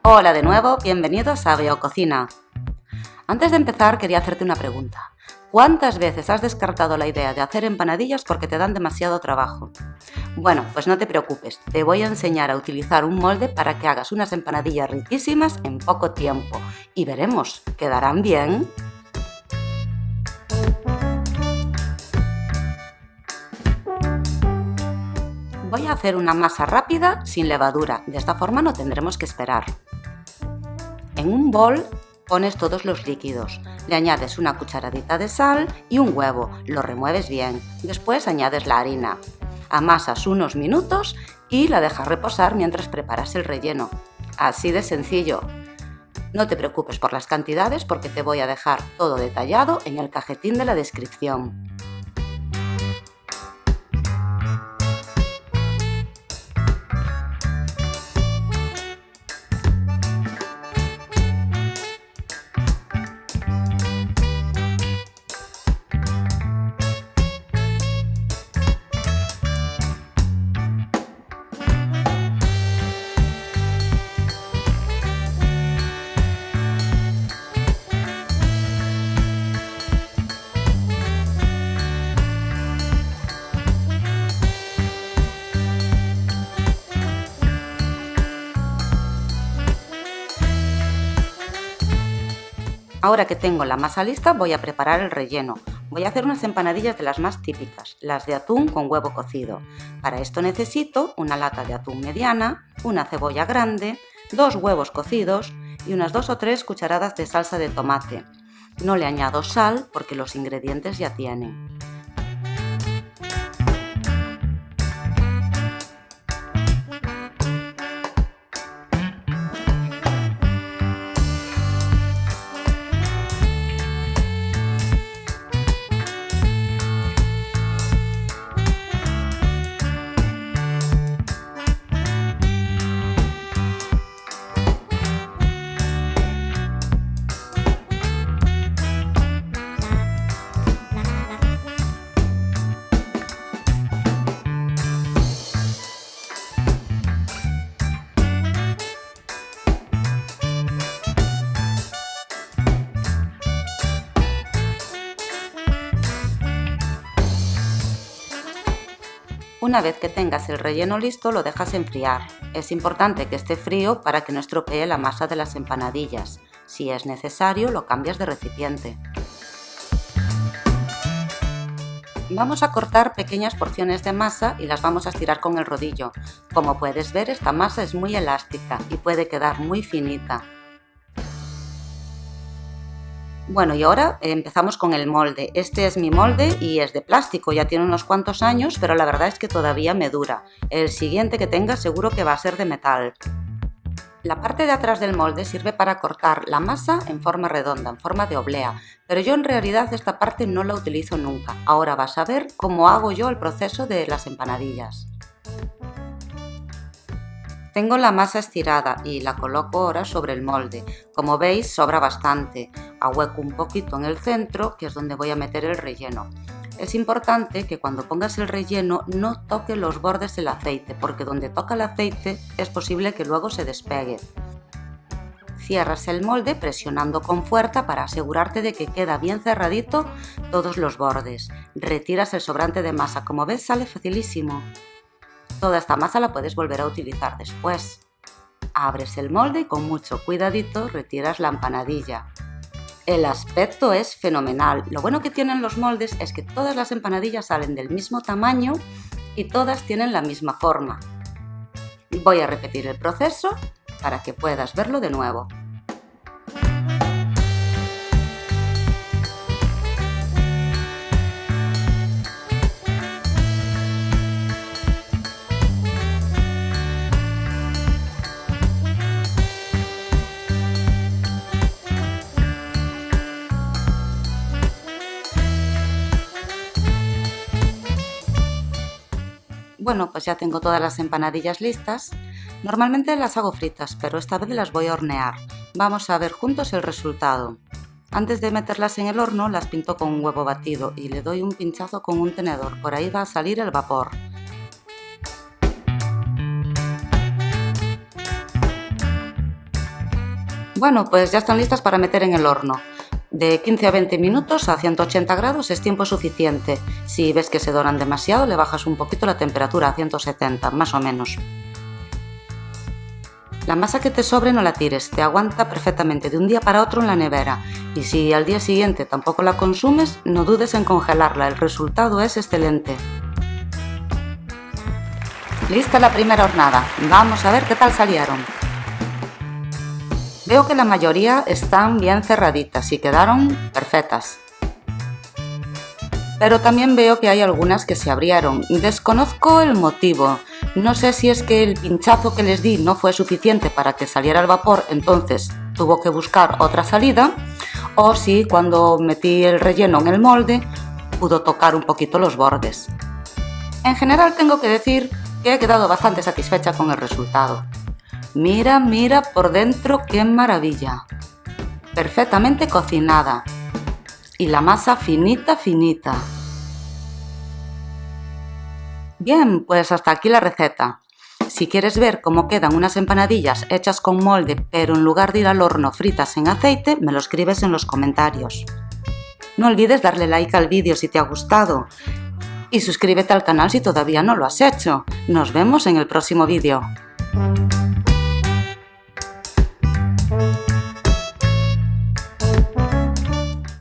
Hola de nuevo, bienvenidos a Veo Cocina. Antes de empezar quería hacerte una pregunta. ¿Cuántas veces has descartado la idea de hacer empanadillas porque te dan demasiado trabajo? Bueno, pues no te preocupes, te voy a enseñar a utilizar un molde para que hagas unas empanadillas riquísimas en poco tiempo y veremos, ¿quedarán bien? Voy a hacer una masa rápida sin levadura, de esta forma no tendremos que esperar. En un bol pones todos los líquidos, le añades una cucharadita de sal y un huevo, lo remueves bien, después añades la harina, amasas unos minutos y la dejas reposar mientras preparas el relleno. Así de sencillo. No te preocupes por las cantidades porque te voy a dejar todo detallado en el cajetín de la descripción. Ahora que tengo la masa lista voy a preparar el relleno. Voy a hacer unas empanadillas de las más típicas, las de atún con huevo cocido. Para esto necesito una lata de atún mediana, una cebolla grande, 2 huevos cocidos y unas 2 o 3 cucharadas de salsa de tomate. No le añado sal porque los ingredientes ya tienen. Una vez que tengas el relleno listo, lo dejas enfriar. Es importante que esté frío para que no estropee la masa de las empanadillas. Si es necesario, lo cambias de recipiente. Vamos a cortar pequeñas porciones de masa y las vamos a estirar con el rodillo. Como puedes ver, esta masa es muy elástica y puede quedar muy finita. Bueno, y ahora empezamos con el molde. Este es mi molde y es de plástico, ya tiene unos cuantos años, pero la verdad es que todavía me dura. El siguiente que tenga seguro que va a ser de metal. La parte de atrás del molde sirve para cortar la masa en forma redonda, en forma de oblea, pero yo en realidad esta parte no la utilizo nunca. Ahora vas a ver cómo hago yo el proceso de las empanadillas. Tengo la masa estirada y la coloco ahora sobre el molde. Como veis, sobra bastante. Ahueco un poquito en el centro, que es donde voy a meter el relleno. Es importante que cuando pongas el relleno no toque los bordes del aceite, porque donde toca el aceite es posible que luego se despegue. Cierras el molde presionando con fuerza para asegurarte de que queda bien cerradito todos los bordes. Retiras el sobrante de masa, como ves sale facilísimo. Toda esta masa la puedes volver a utilizar después. Abres el molde y con mucho cuidadito retiras la empanadilla. El aspecto es fenomenal. Lo bueno que tienen los moldes es que todas las empanadillas salen del mismo tamaño y todas tienen la misma forma. Voy a repetir el proceso para que puedas verlo de nuevo. Bueno, pues ya tengo todas las empanadillas listas. Normalmente las hago fritas, pero esta vez las voy a hornear. Vamos a ver juntos el resultado. Antes de meterlas en el horno, las pinto con un huevo batido y le doy un pinchazo con un tenedor. Por ahí va a salir el vapor. Bueno, pues ya están listas para meter en el horno. De 15 a 20 minutos a 180 grados es tiempo suficiente. Si ves que se doran demasiado, le bajas un poquito la temperatura a 170, más o menos. La masa que te sobre no la tires, te aguanta perfectamente de un día para otro en la nevera. Y si al día siguiente tampoco la consumes, no dudes en congelarla, el resultado es excelente. Lista la primera hornada, vamos a ver qué tal salieron. Veo que la mayoría están bien cerraditas y quedaron perfectas. Pero también veo que hay algunas que se abrieron. Desconozco el motivo. No sé si es que el pinchazo que les di no fue suficiente para que saliera el vapor, entonces tuvo que buscar otra salida, o si cuando metí el relleno en el molde pudo tocar un poquito los bordes. En general tengo que decir que he quedado bastante satisfecha con el resultado. Mira, mira por dentro, qué maravilla. Perfectamente cocinada. Y la masa finita, finita. Bien, pues hasta aquí la receta. Si quieres ver cómo quedan unas empanadillas hechas con molde, pero en lugar de ir al horno fritas en aceite, me lo escribes en los comentarios. No olvides darle like al vídeo si te ha gustado. Y suscríbete al canal si todavía no lo has hecho. Nos vemos en el próximo vídeo.